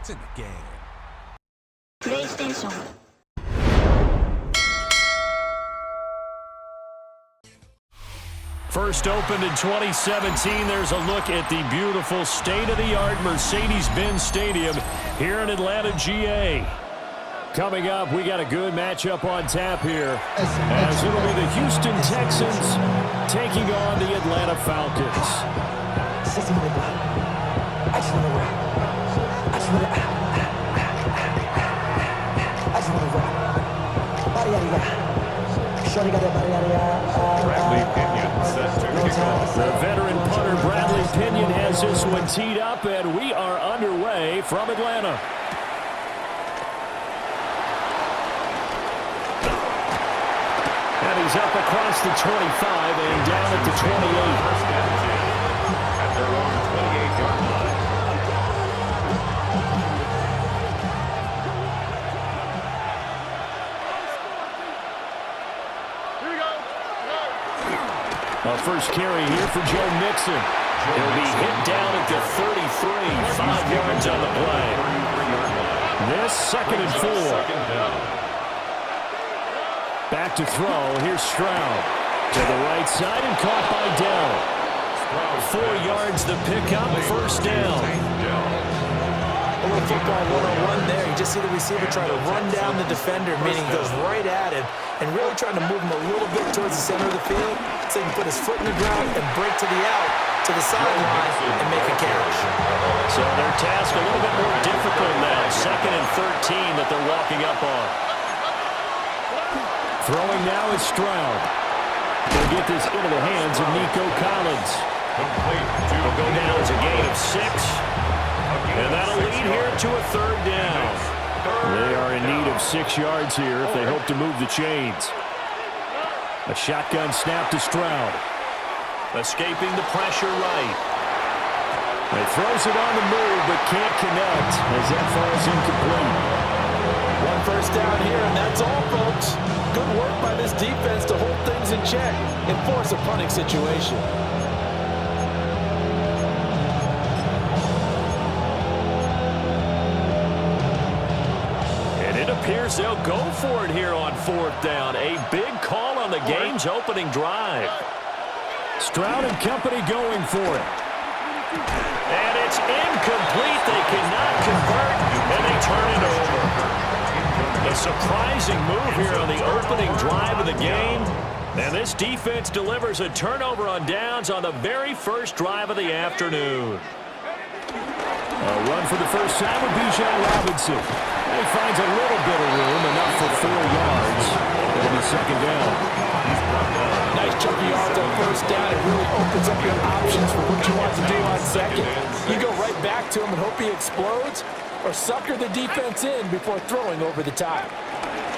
It's in the game. PlayStation. First opened in 2017, there's a look at the beautiful state-of-the-art Mercedes-Benz Stadium here in Atlanta, GA. Coming up, we got a good matchup on tap here, as it'll be the Houston Texans taking on the Atlanta Falcons. Bradley Pinion set to kick off. The veteran punter Bradley Pinion has this one teed up, and we are underway from Atlanta. And he's up across the 25 and down at the 28. First and 10 at their own 28-yard line. A first carry here for Joe Mixon. He'll be hit down at the 33, 5 yards on the play. This second and 4. Back to throw. Here's Stroud. To the right side and caught by Dell. 4 yards the pickup, first down. A little football 101 there. You just see the receiver try to run down the defender, meaning goes right at him, and really trying to move him a little bit towards the center of the field so he can put his foot in the ground and break to the out, to the sideline, and make a catch. So their task a little bit more difficult now. Second and 13 that they're walking up on. Throwing now is Stroud. He'll get this into the hands of Nico Collins. He'll go down as a gain of 6. And that'll lead here to a third down. They are in need of 6 yards here if they hope to move the chains. A shotgun snap to Stroud. Escaping the pressure right. He throws it on the move but can't connect as that falls incomplete. One first down here, and that's all, folks. Good work by this defense to hold things in check and force a punting situation. Appears they'll go for it here on 4th down. A big call on the game's opening drive. Stroud and company going for it. And it's incomplete. They cannot convert, and they turn it over. A surprising move here on the opening drive of the game. And this defense delivers a turnover on downs on the very first drive of the afternoon. A run for the first time with Bijan Robinson. He finds a little bit of room, enough for 4 yards. It'll be second down. Nice chunky yards on first down. It really opens up your options for what you want to do on second. You go right back to him and hope he explodes, or sucker the defense in before throwing over the top.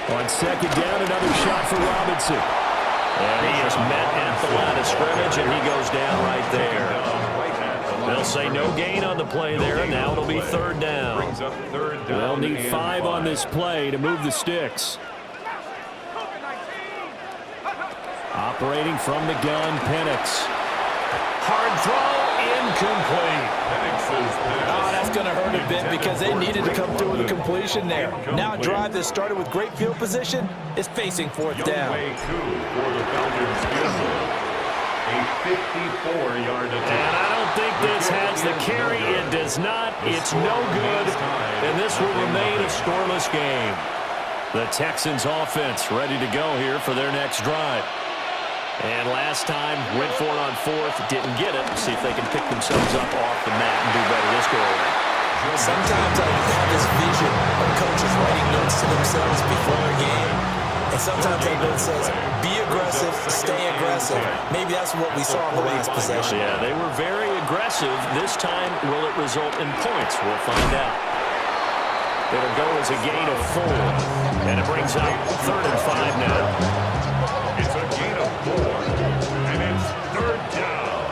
On second down, another shot for Robinson. And he is met at the line of scrimmage, and he goes down right there. They'll say no gain on the play there, and now it'll be third down. They'll need 5 on this play to move the sticks. Operating from the gun, Penix. Hard throw, incomplete. Oh, that's going to hurt a bit because they needed to come through with a completion there. Now a drive that started with great field position is facing 4th down. A 54-yard attempt. And I don't think this has the carry. It does not. It's no good. And this will remain a scoreless game. The Texans offense ready to go here for their next drive. And last time, went for it on 4th, didn't get it. See if they can pick themselves up off the mat and do better this go around. Sometimes I have this vision of coaches writing notes to themselves before a game. And sometimes that note says, be aggressive, stay aggressive. Maybe that's what we saw in the last possession. Yeah, they were very aggressive. This time, will it result in points? We'll find out. It'll go as a gain of 4. And it brings up 3rd and 5 now. It's a gain of 4. And it's 3rd down.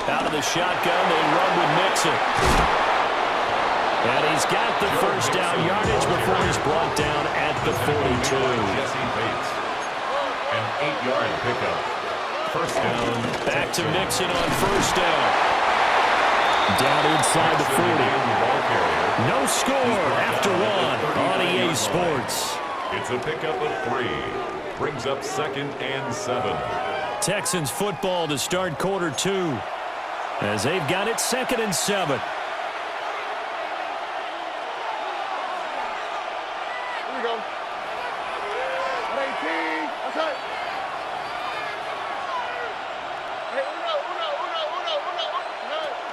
Out of the shotgun, they run with Mixon. And he's got the first down yardage before he's brought down at the 42. An 8-yard pickup. First down. Back to Mixon on first down. Down inside the 40. No score after one on EA Sports. It's a pickup of 3. Brings up 2nd and 7. Texans football to start quarter 2 as they've got it 2nd and 7. Here we go. 18. Outside. Hey, uno.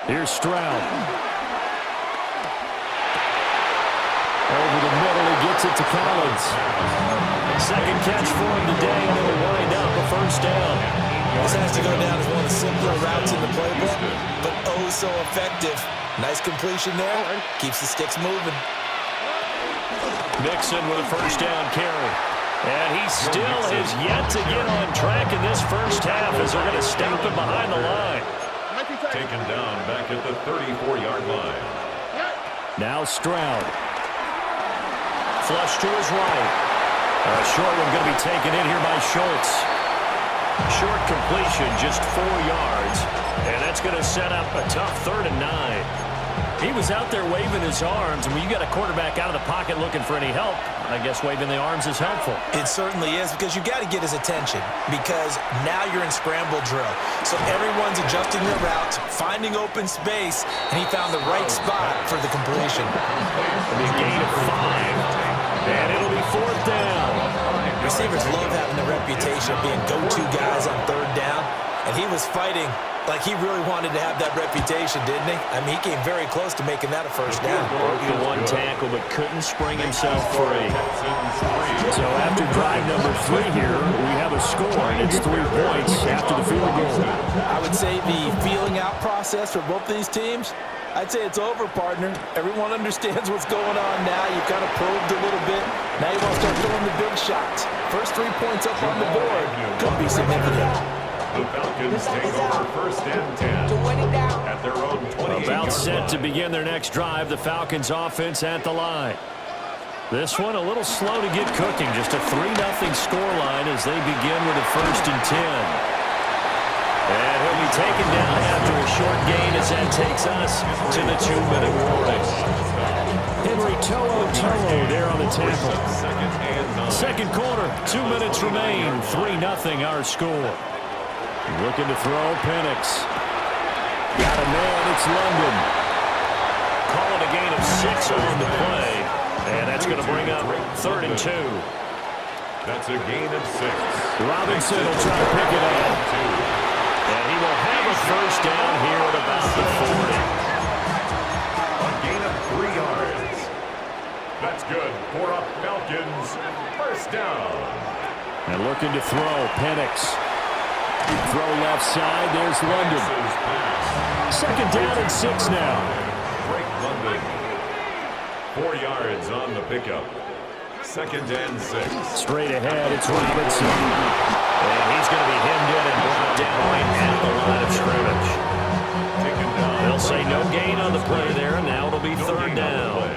Here's Stroud. Over the middle, he gets it to Collins. Second catch for him today, and it'll wind up a first down. This has to go down as one of the simpler routes in the playbook, but oh so effective. Nice completion there. Keeps the sticks moving. Mixon with a first down carry. And he still has yet to get on track in this first half as they're going to stop him behind the line. Taken down back at the 34-yard line. Now Stroud. Flush to his right. A short one going to be taken in here by Schultz. Short completion, just 4 yards. And that's going to set up a tough 3rd and 9. He was out there waving his arms, and when you got a quarterback out of the pocket looking for any help, I guess waving the arms is helpful. It certainly is, because you got to get his attention, because now you're in scramble drill. So everyone's adjusting their routes, finding open space, and he found the right spot for the completion. A gain of 5, and it'll be 4th down. Receivers love having the reputation of being go-to guys on 3rd down, and he was fighting like he really wanted to have that reputation, didn't he? I mean, he came very close to making that a first down. Broke the one tackle, but couldn't spring himself free. So after drive number 3 here, we have a score, and it's 3 points after the field goal. I would say the feeling out process for both these teams, I'd say it's over, partner. Everyone understands what's going on now. You've kind of probed a little bit. Now you want to start throwing the big shots. First 3 points up on the board could be significant. The Falcons take over 1st and 10 at their own 28. About set to begin their next drive, the Falcons offense at the line. This one a little slow to get cooking, just a 3-0 scoreline as they begin with a 1st and 10. And he'll be taken down after a short gain as that takes us to the 2-minute warning. Henry To'o there on the tackle. Second quarter, 2 minutes remain, 3-0 our score. Looking to throw, Penix. Got a man, it's London. Calling a gain of 6 on the play. And that's going to bring up 3rd and 2. That's a gain of 6. Robinson will try to pick it up. And he will have a first down here at about the 40. A gain of 3 yards. That's good for a Falcons first down. And looking to throw, Penix. Throw left side, there's London. 2nd down and 6 now. Break London. 4 yards on the pickup. 2nd and 6. Straight ahead, it's Robinson. And he's going to be hemmed in and brought down right at the line of scrimmage. They'll say no gain on the play there, and now it'll be 3rd down.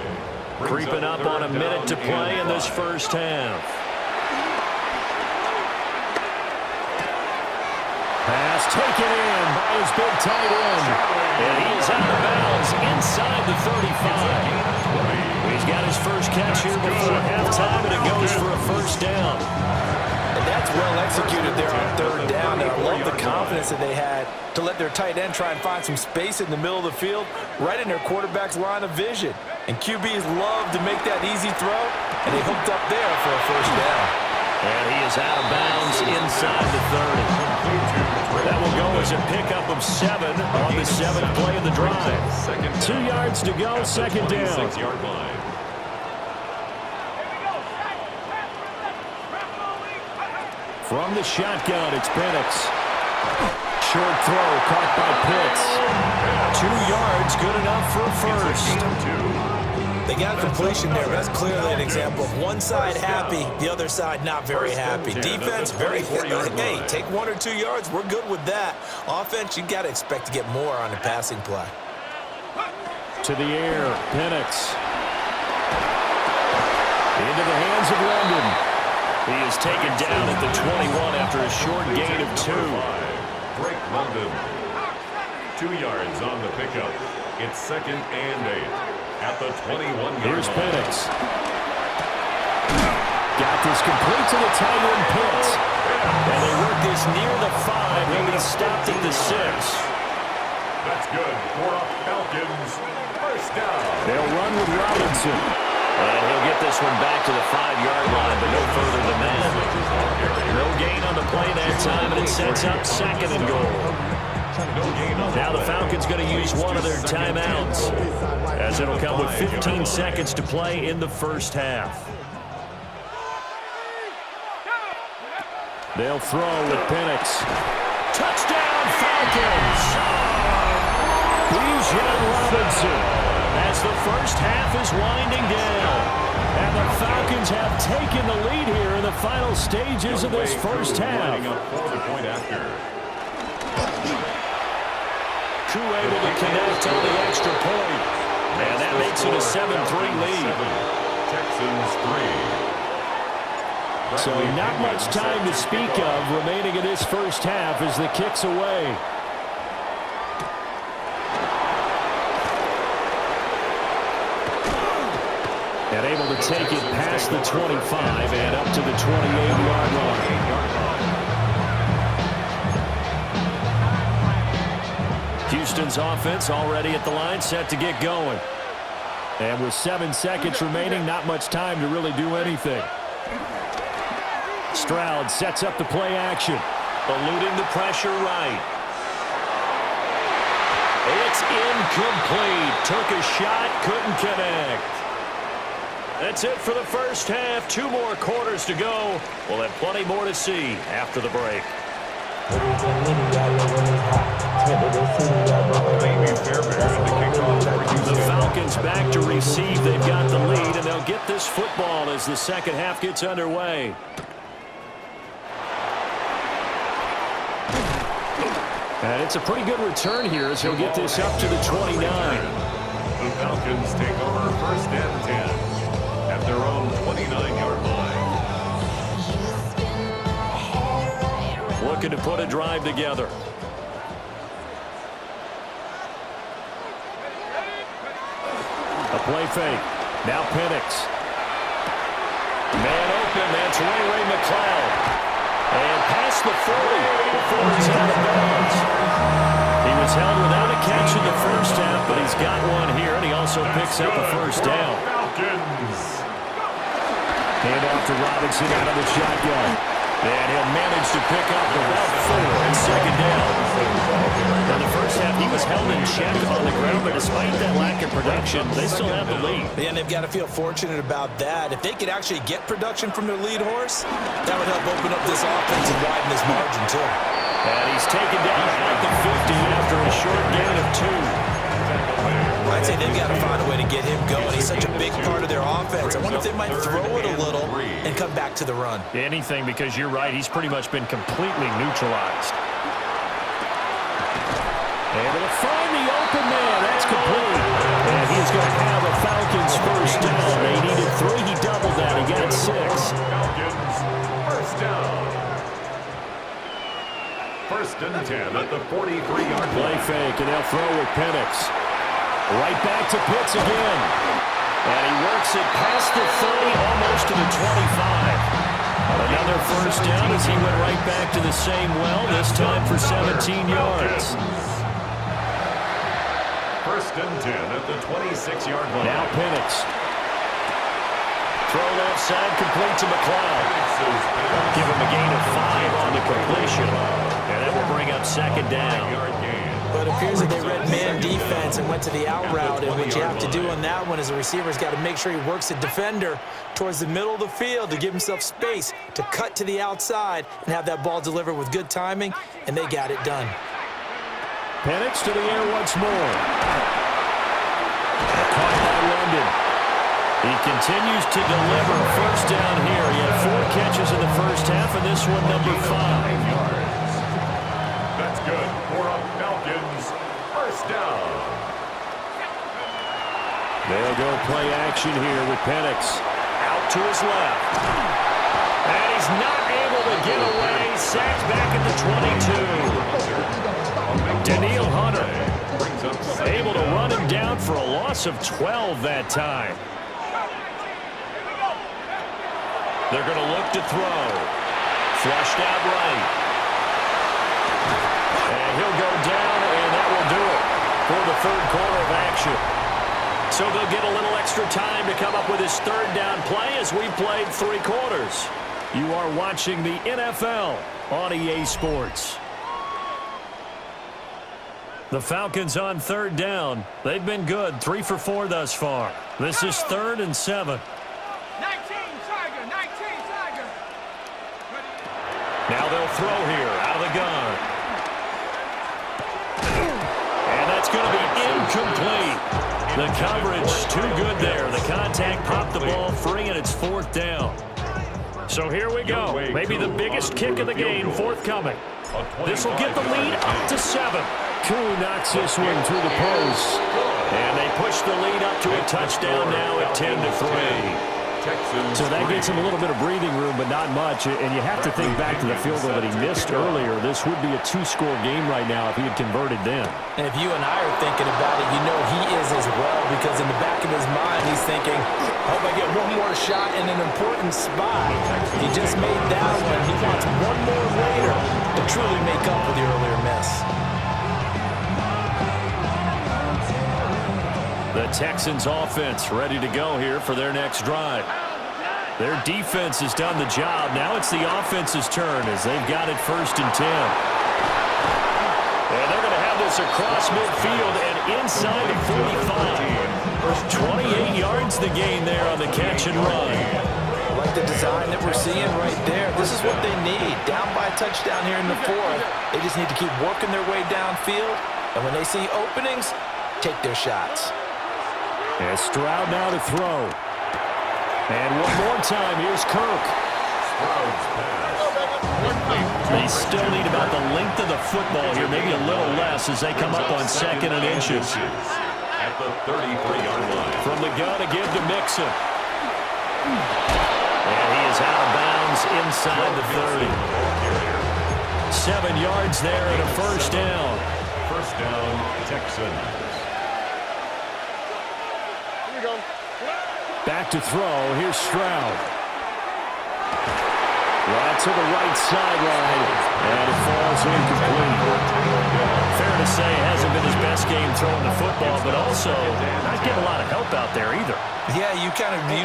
Creeping up on a minute to play in this first half. Pass taken in by his big tight end. And he is out of bounds inside the 35. He's got his first catch here before halftime, and it goes for a first down. And that's well executed there on 3rd down. And I love the confidence that they had to let their tight end try and find some space in the middle of the field, right in their quarterback's line of vision. And QBs love to make that easy throw, and they hooked up there for a first down. And he is out of bounds inside the 30. That will go as a pickup of 7 on the 7th play of the drive. 2 yards to go, 2nd down. 6-yard line. From the shotgun, it's Penix. Short throw caught by Pitts. 2 yards, good enough for a first. They got completion there. That's clearly an example of one side happy, the other side not very happy. Defense, very good. Hey, take 1 or 2 yards. We're good with that. Offense, you got to expect to get more on the passing play. To the air, Penix. Into the hands of London. He is taken down at the 21 after a short gain of 2. Break London. 2 yards on the pickup. It's 2nd and 8 at the 21-yard line. Here's Penix. Got this complete to the tight end Pitts. And they work this near the 5. He'll be stopped at the 6. That's good for a Falcons first down. They'll run with Robinson. And he'll get this one back to the 5-yard line, but no further than that. No gain on the play that time, and it sets up 2nd and goal. Now the Falcons going to use one of their timeouts, as it'll come with 15 seconds to play in the first half. They'll throw with Penix. Touchdown, Falcons! Bijan Robinson, as the first half is winding down. And the Falcons have taken the lead here in the final stages of this first half. Koo able to connect on the extra point. And that makes it a 7-3 lead. Texans 3. So not much time to speak of remaining in this first half as the kick's away. And able to take it past the 25 and up to the 28-yard line. Houston's offense already at the line, set to get going. And with 7 seconds remaining, not much time to really do anything. Stroud sets up the play action. Eluding the pressure right. It's incomplete. Took a shot, couldn't connect. That's it for the first half. 2 more quarters to go. We'll have plenty more to see after the break. The Falcons back to receive. They've got the lead, and they'll get this football as the second half gets underway. And it's a pretty good return here as he'll get this up to the 29. The Falcons take over 1st and 10 at their own 29-yard line. Looking to put a drive together. A play fake. Now Penix. Man open. That's Ray McCloud. And past the 40 before he's out of bounds. He was held without a catch in the first half, but he's got one here, and he also picks up a first down. Hand off to Robinson out of the shotgun. And he'll manage to pick up about 4 and 2nd down. Now, the first half, he was held in check on the ground, but despite that lack of production, they still have the lead. And they've got to feel fortunate about that. If they could actually get production from their lead horse, that would help open up this offense and widen this margin, too. And he's taken down at the 50 after a short gain of 2. I'd say they've got to find a way to get him going. He's such a big part of their offense. I wonder if they might throw it a little and come back to the run. Anything, because you're right. He's pretty much been completely neutralized. Able to find the open man. That's complete. And he's going to have a Falcons first down. They needed 3. He doubled that. He got 6. Falcons first down. 1st and 10 at the 43-yard line. Play fake, and they'll throw with Penix. Right back to Pitts again. And he works it past the 30, almost to the 25. Another first down as he went right back to the same well, this time for 17 yards. 1st and 10 at the 26-yard line. Now Penix. Throw left side, complete to McCloud. Give him a gain of 5 on the completion. And that will bring up 2nd down. But it appears that they read man defense and went to the out route. And what you have to do on that one is the receiver's got to make sure he works the defender towards the middle of the field to give himself space to cut to the outside and have that ball delivered with good timing, and they got it done. Penix to the air once more. Caught by London. He continues to deliver first down here. He had 4 catches in the first half, and this one number 5. That's good for a Falcons first down. They'll go play action here with Penix. Out to his left. And he's not able to get away. Sacked back at the 22. Daniil Hunter able to run him down. for a loss of 12 that time. They're going to look to throw. Flushed out right. And he'll go down, and that will do it for the third quarter of action. So they'll get a little extra time to come up with his third down play as we played 3 quarters. You are watching the NFL on EA Sports. The Falcons on third down. They've been good, 3 for 4 thus far. This is 3rd and 7. 19 Tiger. Now they'll throw here out of the gun. And that's going to be incomplete. The coverage too good there. The contact popped the ball free, and it's 4th down. So here we go. Maybe the biggest kick of the game forthcoming. This will get the lead up to 7. Cooley knocks this one through the post. And they push the lead up to a touchdown now at 10-3. So that gets him a little bit of breathing room, but not much. And you have to think back to the field goal that he missed earlier. This would be a 2-score game right now if he had converted then. And if you and I are thinking about it, you know he is as well, because in the back of his mind, he's thinking, hope I get one more shot in an important spot. He just made that one. He wants one more later to truly make up for the earlier miss. The Texans offense ready to go here for their next drive. Their defense has done the job. Now it's the offense's turn as they've got it 1st and 10. And they're going to have this across midfield and inside the 45. 28 yards the gain there on the catch and run. I like the design that we're seeing right there. This is what they need. Down by a touchdown here in the 4th. They just need to keep working their way downfield. And when they see openings, take their shots. And Stroud now to throw. And one more time, here's Kirk. They still need about the length of the football here, maybe a little less as they come up on 2nd and inches. At the 33-yard line. From the gun to give to Mixon. And he is out of bounds inside the 30. 7 yards there and a 1st down. 1st down, Texans. Back to throw. Here's Stroud. Right to the right sideline. And it falls incomplete. Fair to say it hasn't been his best game throwing the football, but also not getting a lot of help out there either. Yeah, you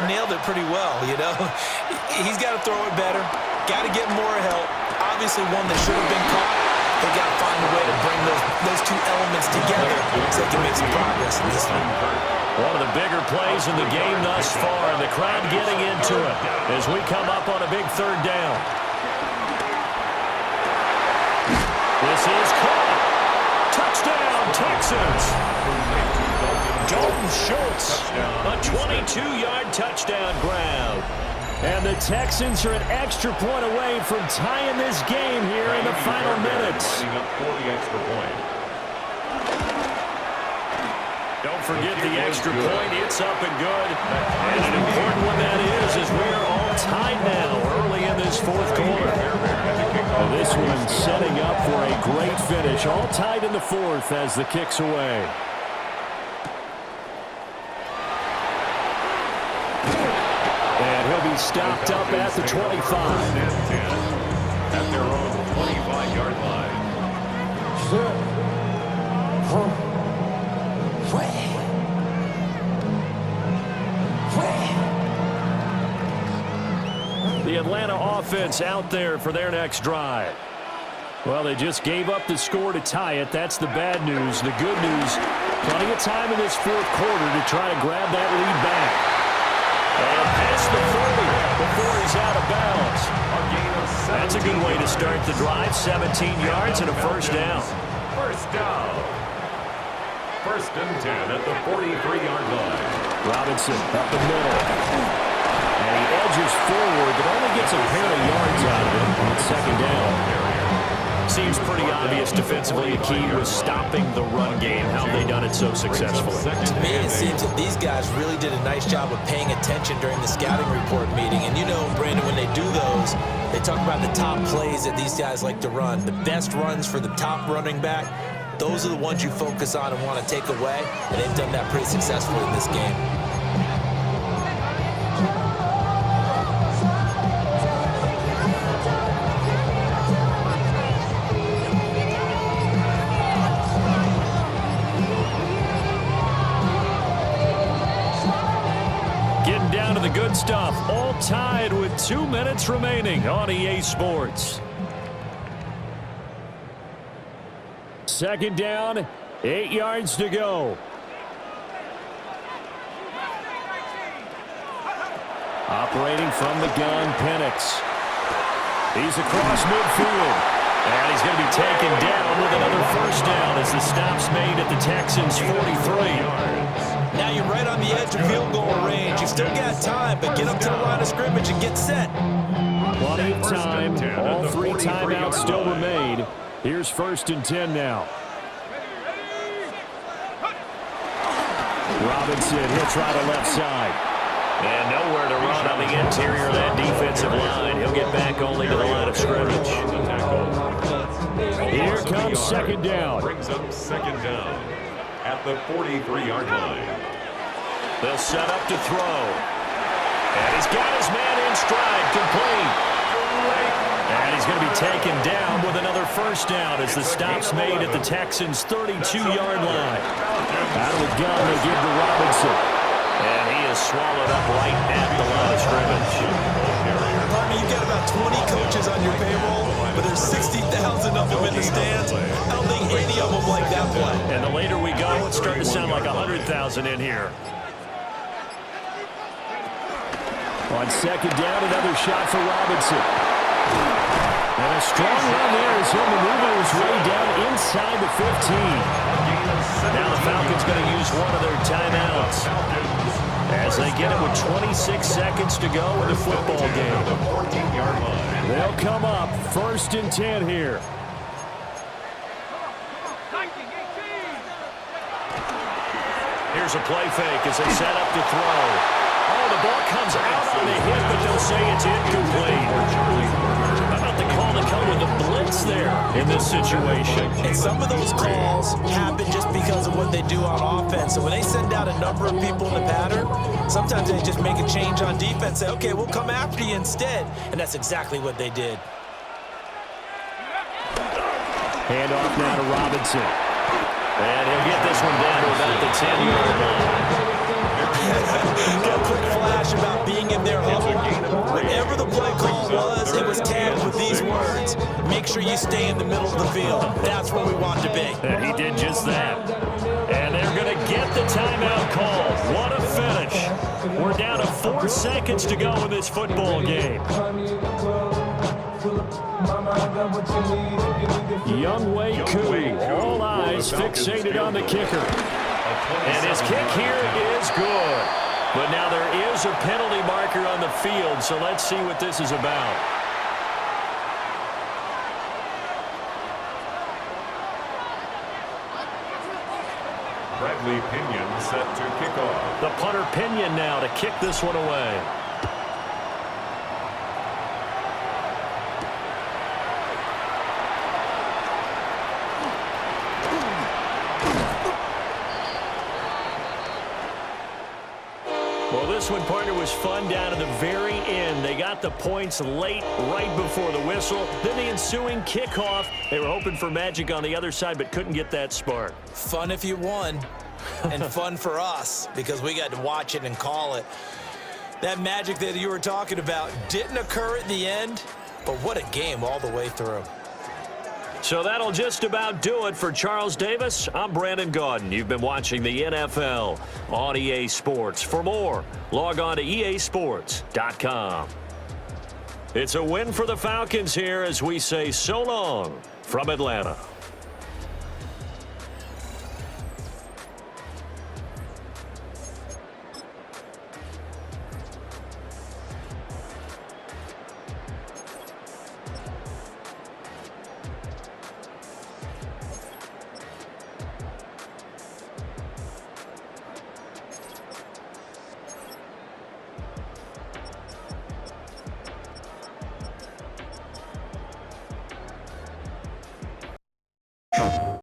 nailed it pretty well, you know. He's got to throw it better. Got to get more help. Obviously one that should have been caught. They got to find a way to bring those 2 elements together so they can make some progress in this one. One of the bigger plays in the game thus far, and the crowd getting into it as we come up on a big 3rd down. This is caught. Touchdown, Texans. Dalton Schultz, a 22-yard touchdown grab. And the Texans are an extra point away from tying this game here in the final minutes. Up for the extra point. Don't forget the extra point. It's up and good. And an important one that is as we are all tied now early in this 4th quarter. Well, this one setting up for a great finish. All tied in the 4th as the kick's away. And he'll be stopped up at the 25. At their own 25-yard line. The Atlanta offense out there for their next drive. Well, they just gave up the score to tie it. That's the bad news. The good news, plenty of time in this 4th quarter to try to grab that lead back. And past the 40 before he's out of bounds. That's a good way to start the drive. 17 yards and a 1st down. 1st down. 1st and 10 at the 43-yard line. Robinson up the middle. And he edges forward, but only gets a pair of yards out of it on 2nd down. Seems pretty obvious defensively. The key was stopping the run game. How have they done it so successfully? To me, it seems that these guys really did a nice job of paying attention during the scouting report meeting. And you know, Brandon, when they do those, they talk about the top plays that these guys like to run. The best runs for the top running back. those are the ones you focus on and want to take away, and they've done that pretty successfully in this game. Getting down to the good stuff. All tied with 2 minutes remaining on EA Sports. Second down, 8 yards to go. Operating from the gun, Penix. He's across midfield. And he's going to be taken down with another first down as the stop's made at the Texans' 43. Now you're right on the edge of field goal range. You've still got time, but get up to the line of scrimmage and get set. Plenty of time. All 3 timeouts still remain. Here's 1st and 10 now. Robinson, he'll try the left side. And nowhere to run on the interior of that defensive line. He'll get back only to the line of scrimmage. Here comes second down. Brings up second down at the 43-yard line. They'll set up to throw. And he's got his man in stride, complete. And he's going to be taken down with another first down as the stop's made at the Texans' 32-yard line. Out of the gun, they give to Robinson. And he is swallowed up right at the line of scrimmage. You've got about 20 coaches on your payroll, but there's 60,000 of them in the stands. I don't think any of them like that play. And the later we go, it's starting to sound like 100,000 in here. On second down, another shot for Robinson. And a strong run there as he'll maneuver his way down inside the 15. Now the Falcons going to use one of their timeouts as they get it with 26 seconds to go in the football game. They'll come up 1st and 10 here. Here's a play fake as they set up to throw. Oh, the ball comes out on the hit, but they'll say it's incomplete. How about the call to come with the blitz there in this situation? And some of those calls happen just because of what they do on offense. So when they send out a number of people in the pattern, sometimes they just make a change on defense, say, okay, we'll come after you instead. And that's exactly what they did. Hand off now to Robinson. And he'll get this one down to about the 10-yard line. Got a quick flash about being in their huddle. Whatever the play call was, it was tagged with these words: make sure you stay in the middle of the field. That's where we want to be. And he did just that. And they're going to get the timeout call. What a finish. We're down to 4 seconds to go in this football game. Younghoe Koo, all eyes fixated on the kicker. And his kick here is good. But now there is a penalty marker on the field, so let's see what this is about. Bradley Pinion set to kick off. The punter Pinion now to kick this one away. Well, this one, partner, was fun down to the very end. They got the points late, right before the whistle. Then the ensuing kickoff. They were hoping for magic on the other side, but couldn't get that spark. Fun if you won, and fun for us because we got to watch it and call it. That magic that you were talking about didn't occur at the end, but what a game all the way through. So that'll just about do it for Charles Davis. I'm Brandon Gaudin. You've been watching the NFL on EA Sports. For more, log on to easports.com. It's a win for the Falcons here as we say so long from Atlanta.